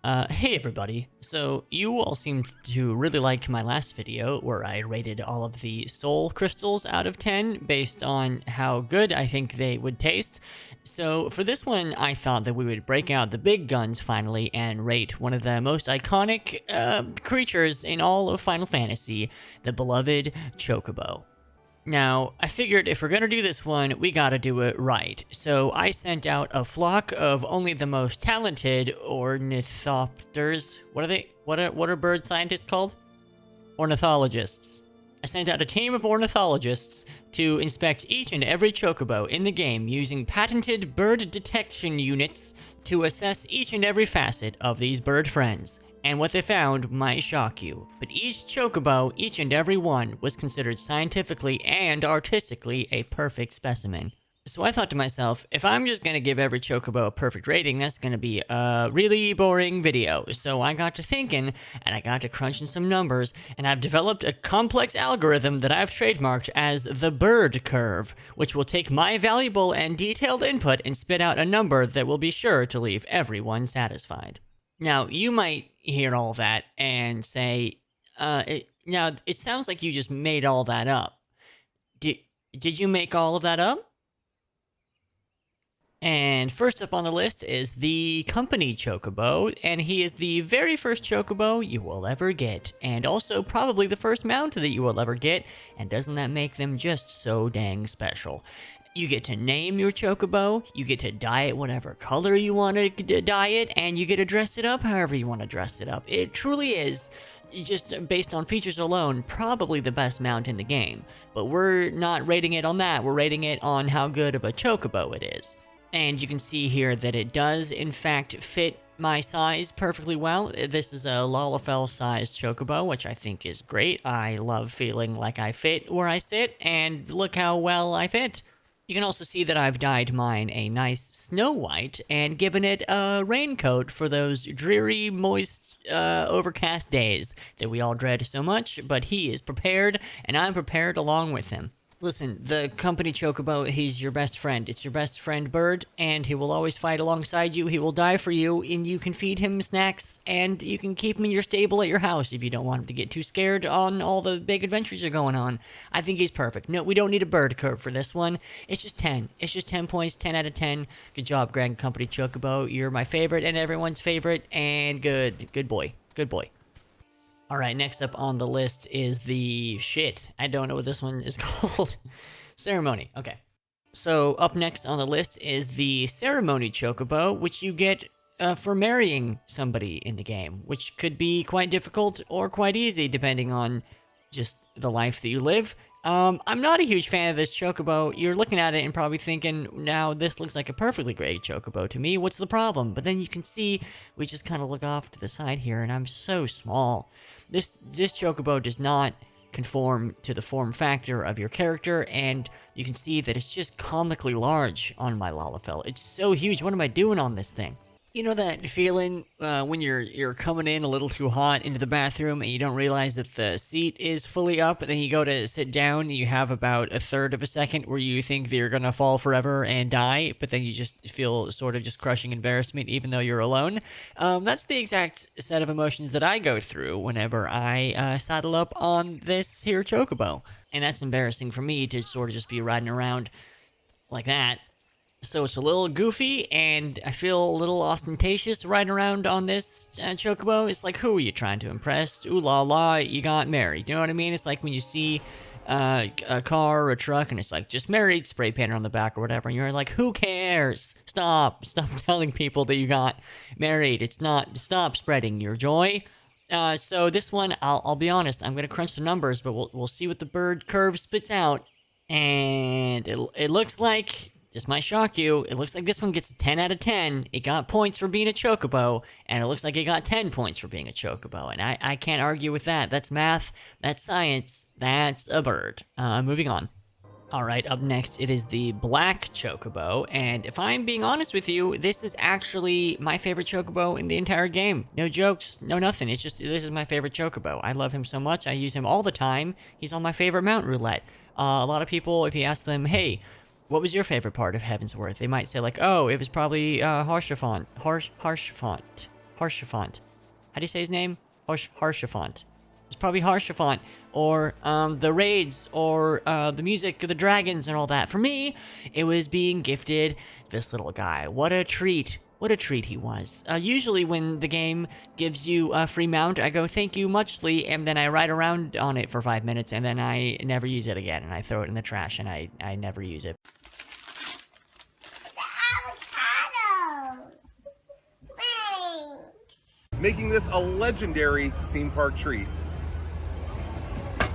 Hey everybody. So, you all seemed to really like my last video where I rated all of the soul crystals out of 10 based on how good I think they would taste. So, for this one, I thought that we would break out the big guns finally and rate one of the most iconic creatures in all of Final Fantasy, the beloved chocobo. Now, I figured if we're gonna do this one, we gotta do it right. So I sent out a flock of only the most talented ornithopters. What are they? What are bird scientists called? Ornithologists. I sent out a team of ornithologists to inspect each and every chocobo in the game using patented bird detection units to assess each and every facet of these bird friends. And what they found might shock you, but each chocobo, each and every one, was considered scientifically and artistically a perfect specimen. So I thought to myself, if I'm just gonna give every chocobo a perfect rating, that's gonna be a really boring video. So I got to thinking, and I got to crunching some numbers, and I've developed a complex algorithm that I've trademarked as the bird curve, which will take my valuable and detailed input and spit out a number that will be sure to leave everyone satisfied. Now, you might hear all that and say, it sounds like you just made all that up. Did you make all of that up? And first up on the list is the company chocobo, and he is the very first chocobo you will ever get, and also probably the first mount that you will ever get, and doesn't that make them just so dang special? You get to name your chocobo, you get to dye it whatever color you want to dye it, and you get to dress it up however you want to dress it up. It truly is, just based on features alone, probably the best mount in the game. But we're not rating it on that, we're rating it on how good of a chocobo it is. And you can see here that it does, in fact, fit my size perfectly well. This is a Lalafell-sized chocobo, which I think is great. I love feeling like I fit where I sit, and look how well I fit. You can also see that I've dyed mine a nice snow white and given it a raincoat for those dreary, moist, overcast days that we all dread so much, but he is prepared, and I'm prepared along with him. Listen, the company chocobo, he's your best friend. It's your best friend bird, and he will always fight alongside you. He will die for you, and you can feed him snacks, and you can keep him in your stable at your house if you don't want him to get too scared on all the big adventures you're going on. I think he's perfect. No, we don't need a bird curve for this one. It's just 10. It's just 10 points, 10 out of 10. Good job, Greg, company chocobo. You're my favorite and everyone's favorite, and good. Good boy. Good boy. Alright, next up on the list is the shit. I don't know what this one is called. Ceremony. Okay. So, up next on the list is the Ceremony Chocobo, which you get for marrying somebody in the game, which could be quite difficult or quite easy depending on just the life that you live. I'm not a huge fan of this chocobo. You're looking at it and probably thinking, now this looks like a perfectly great chocobo to me. What's the problem? But then you can see, we just kind of look off to the side here, and I'm so small. This chocobo does not conform to the form factor of your character, and you can see that it's just comically large on my Lalafell. It's so huge. What am I doing on this thing? You know that feeling when you're coming in a little too hot into the bathroom and you don't realize that the seat is fully up, and then you go to sit down and you have about a third of a second where you think that you're gonna fall forever and die, but then you just feel sort of just crushing embarrassment even though you're alone? That's the exact set of emotions that I go through whenever I saddle up on this here chocobo. And that's embarrassing for me to sort of just be riding around like that. So it's a little goofy, and I feel a little ostentatious riding around on this chocobo. It's like, who are you trying to impress? Ooh la la, you got married. You know what I mean? It's like when you see a car or a truck, and it's like, just married, spray painter on the back or whatever, and you're like, who cares? Stop telling people that you got married. It's not, stop spreading your joy. So this one, I'll be honest, I'm gonna crunch the numbers, but we'll see what the bird curve spits out, and it looks like, this might shock you, it looks like this one gets a 10 out of 10. It got points for being a chocobo, and it looks like it got 10 points for being a chocobo, and I can't argue with that. That's math, that's science, that's a bird. Moving on. Alright, up next, it is the black chocobo, and if I'm being honest with you, this is actually my favorite chocobo in the entire game. No jokes, no nothing, it's just, this is my favorite chocobo. I love him so much, I use him all the time. He's on my favorite mount roulette. A lot of people, if you ask them, hey, what was your favorite part of Heavensworth? They might say like, oh, it was probably Harshafont. Harshafont. How do you say his name? Harshafont. It's probably Harshafont, or the raids, or the music of the dragons and all that. For me, it was being gifted this little guy. What a treat. What a treat he was. Usually when the game gives you a free mount, I go, thank you muchly, and then I ride around on it for 5 minutes, and then I never use it again, and I throw it in the trash, and I never use it. Making this a legendary theme park treat.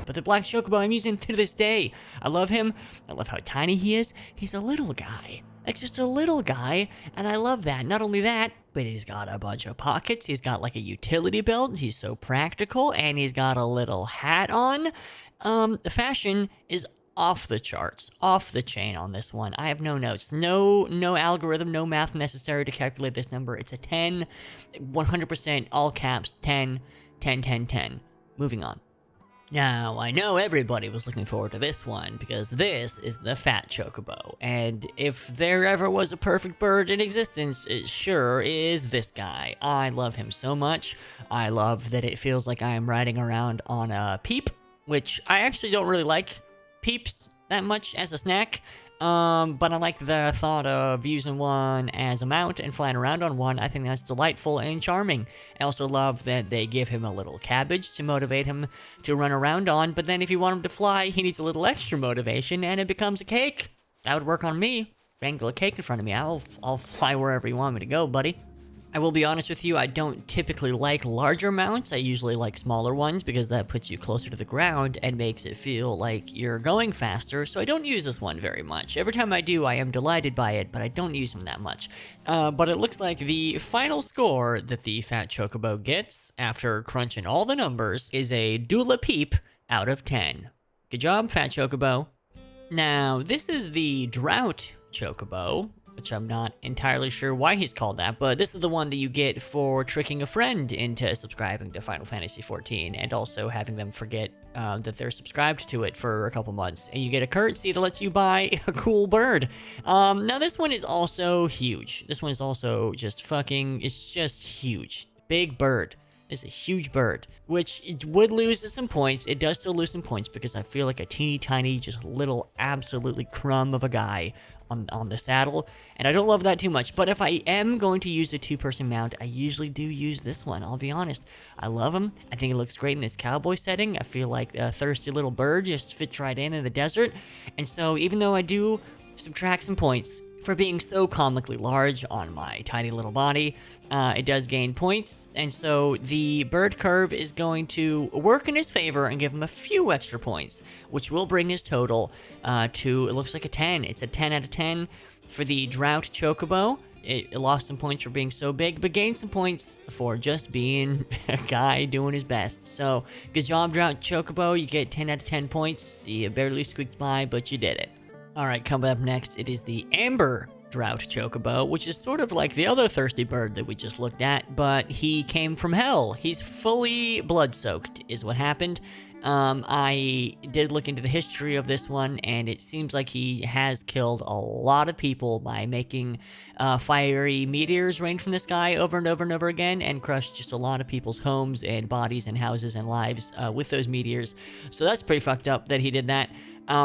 But the black chocobo, I'm using to this day. I love him. I love how tiny he is. He's a little guy. Like, just a little guy, and I love that. Not only that, but he's got a bunch of pockets. He's got, like, a utility belt. He's so practical, and he's got a little hat on. The fashion is off the charts, off the chain on this one. I have no notes, no algorithm, no math necessary to calculate this number. It's a 10, 100%, all caps, 10, 10, 10, 10. Moving on. Now, I know everybody was looking forward to this one, because this is the fat chocobo, and if there ever was a perfect bird in existence, it sure is this guy. I love him so much. I love that it feels like I am riding around on a peep, which I actually don't really like peeps that much as a snack, but I like the thought of using one as a mount and flying around on one. I think that's delightful and charming. I also love that they give him a little cabbage to motivate him to run around on, but then if you want him to fly, he needs a little extra motivation, and it becomes a cake. That would work on me. Wrangle a cake in front of me. I'll fly wherever you want me to go, buddy. I will be honest with you, I don't typically like larger mounts. I usually like smaller ones because that puts you closer to the ground and makes it feel like you're going faster, so I don't use this one very much. Every time I do, I am delighted by it, but I don't use them that much. But it looks like the final score that the Fat Chocobo gets, after crunching all the numbers, is a Dula Peep out of 10. Good job, Fat Chocobo. Now, this is the Drought Chocobo, which I'm not entirely sure why he's called that, but this is the one that you get for tricking a friend into subscribing to Final Fantasy XIV, and also having them forget that they're subscribed to it for a couple months, and you get a currency that lets you buy a cool bird. Now this one is also huge. This one is also just it's just huge. Big bird. It's a huge bird, which it would lose some points. It does still lose some points because I feel like a teeny tiny, just little, absolutely crumb of a guy on the saddle, and I don't love that too much. But if I am going to use a two-person mount, I usually do use this one. I'll be honest. I love him. I think it looks great in this cowboy setting. I feel like a thirsty little bird just fits right in the desert. And so even though I do subtract some points for being so comically large on my tiny little body, it does gain points, and so the bird curve is going to work in his favor and give him a few extra points, which will bring his total to, it looks like a 10. It's a 10 out of 10 for the Drought Chocobo. It lost some points for being so big, but gained some points for just being a guy doing his best. So, good job, Drought Chocobo. You get 10 out of 10 points. You barely squeaked by, but you did it. Alright, coming up next, it is the Amber Drought Chocobo, which is sort of like the other thirsty bird that we just looked at, but he came from hell. He's fully blood-soaked, is what happened. I did look into the history of this one, and it seems like he has killed a lot of people by making fiery meteors rain from the sky over and over and over again, and crushed just a lot of people's homes and bodies and houses and lives with those meteors. So that's pretty fucked up that he did that.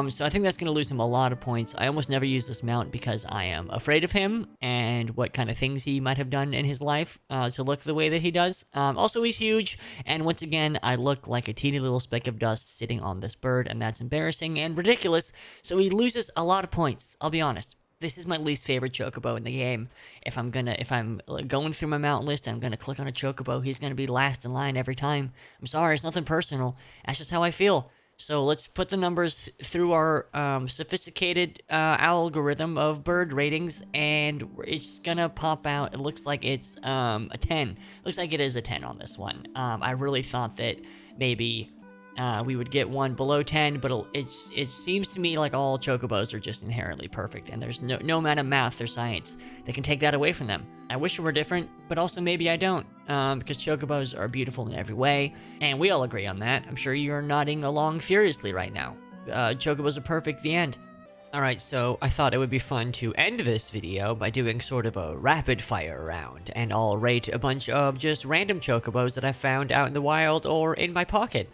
So I think that's going to lose him a lot of points. I almost never use this mount because I am afraid of him and what kind of things he might have done in his life to look the way that he does. Also, he's huge, and once again, I look like a teeny little speck of dust sitting on this bird, and that's embarrassing and ridiculous, so he loses a lot of points, I'll be honest. This is my least favorite chocobo in the game. If I'm going through my mount list and I'm gonna click on a chocobo, he's gonna be last in line every time. I'm sorry, it's nothing personal. That's just how I feel. So let's put the numbers through our sophisticated algorithm of bird ratings, and it's gonna pop out. It looks like it's a 10. Looks like it is a 10 on this one. I really thought that maybe we would get one below 10, but it seems to me like all chocobos are just inherently perfect, and there's no amount of math or science that can take that away from them. I wish it were different, but also maybe I don't, because chocobos are beautiful in every way, and we all agree on that. I'm sure you're nodding along furiously right now. Chocobos are perfect, the end. Alright, so I thought it would be fun to end this video by doing sort of a rapid fire round, and I'll rate a bunch of just random chocobos that I found out in the wild or in my pocket.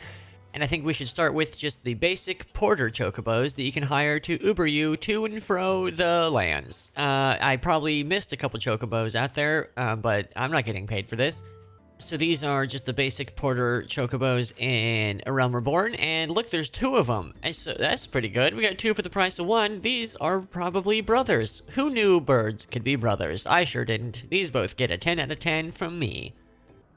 And I think we should start with just the basic porter chocobos that you can hire to Uber you to and fro the lands. I probably missed a couple chocobos out there, but I'm not getting paid for this. So these are just the basic porter chocobos in A Realm Reborn, and look, there's 2 of them. And so that's pretty good. We got 2 for the price of 1. These are probably brothers. Who knew birds could be brothers? I sure didn't. These both get a 10 out of 10 from me.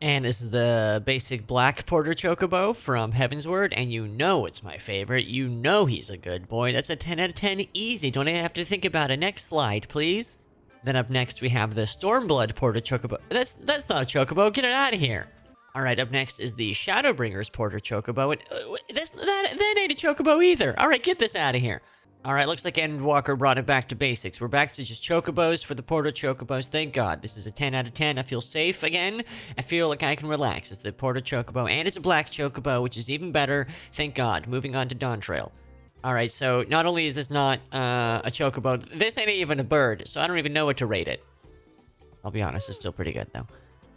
And this is the basic black porter chocobo from Heavensward, and you know it's my favorite. You know he's a good boy. That's a 10 out of 10 easy. Don't even have to think about it. Next slide, please. Then up next we have the Stormblood Porter Chocobo. That's not a chocobo. Get it out of here. All right, up next is the Shadowbringers Porter Chocobo. And that ain't a chocobo either. All right, get this out of here. All right, looks like Endwalker brought it back to basics. We're back to just chocobos for the Porter Chocobos. Thank God. This is a 10 out of 10. I feel safe again. I feel like I can relax. It's the Porter Chocobo, and it's a black chocobo, which is even better. Thank God. Moving on to Dawn Trail. Alright, so not only is this not a chocobo, this ain't even a bird, so I don't even know what to rate it. I'll be honest, it's still pretty good, though.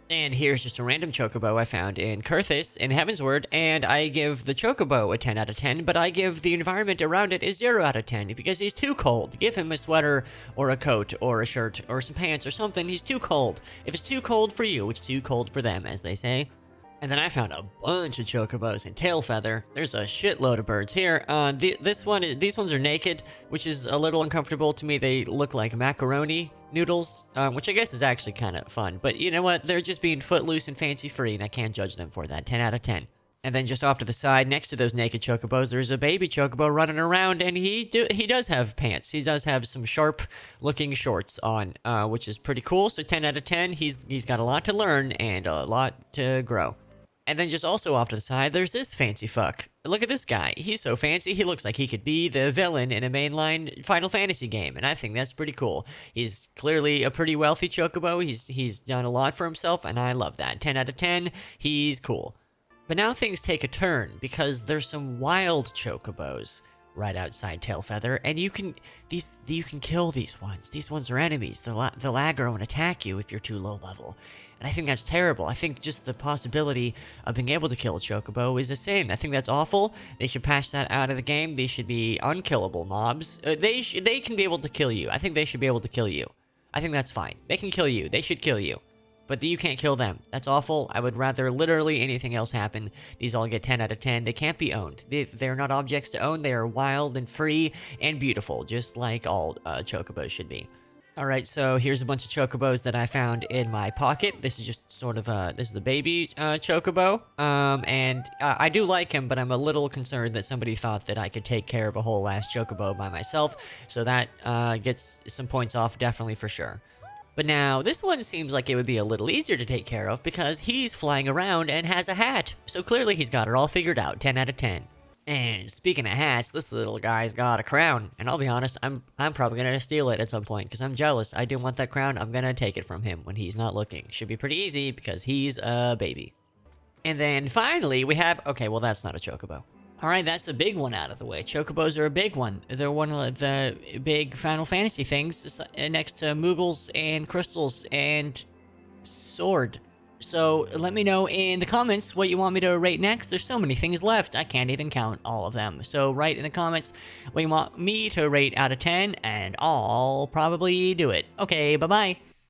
And here's just a random chocobo I found in Kurthis in Heavensward, and I give the chocobo a 10 out of 10, but I give the environment around it a 0 out of 10, because he's too cold. Give him a sweater, or a coat, or a shirt, or some pants, or something. He's too cold. If it's too cold for you, it's too cold for them, as they say. And then I found a bunch of chocobos in Tailfeather. There's a shitload of birds here. These ones are naked, which is a little uncomfortable to me. They look like macaroni noodles, which I guess is actually kind of fun. But you know what? They're just being footloose and fancy-free, and I can't judge them for that. 10 out of 10. And then just off to the side, next to those naked chocobos, there's a baby chocobo running around, and he does have pants. He does have some sharp-looking shorts on, which is pretty cool. So 10 out of 10. He's got a lot to learn and a lot to grow. And then just also off to the side, there's this fancy fuck. Look at this guy. He's so fancy, he looks like he could be the villain in a mainline Final Fantasy game, and I think that's pretty cool. He's clearly a pretty wealthy chocobo. He's done a lot for himself, and I love that. 10 out of 10, he's cool. But now things take a turn, because there's some wild chocobos right outside Tailfeather, and you can kill these ones. These ones are enemies. They'll aggro and attack you if you're too low level. And I think that's terrible. I think just the possibility of being able to kill a chocobo is a sin. I think that's awful. They should patch that out of the game. They should be unkillable mobs. They can be able to kill you. I think they should be able to kill you. I think that's fine. They can kill you. They should kill you. But you can't kill them. That's awful. I would rather literally anything else happen. These all get 10 out of 10. They can't be owned. They're not objects to own. They are wild and free and beautiful, just like all chocobos should be. Alright, so here's a bunch of chocobos that I found in my pocket. This is just sort of this is the baby chocobo. And I do like him, but I'm a little concerned that somebody thought that I could take care of a whole ass chocobo by myself. So that gets some points off, definitely for sure. But now, this one seems like it would be a little easier to take care of because he's flying around and has a hat. So clearly he's got it all figured out, 10 out of 10. And speaking of hats, this little guy's got a crown. And I'll be honest, I'm probably going to steal it at some point because I'm jealous. I do want that crown. I'm going to take it from him when he's not looking. Should be pretty easy because he's a baby. And then finally we have... Okay, well that's not a chocobo. Alright, that's a big one out of the way. Chocobos are a big one. They're one of the big Final Fantasy things next to Moogles and Crystals and Sword. So let me know in the comments what you want me to rate next. There's so many things left. I can't even count all of them. So write in the comments what you want me to rate out of 10, and I'll probably do it. Okay, bye-bye.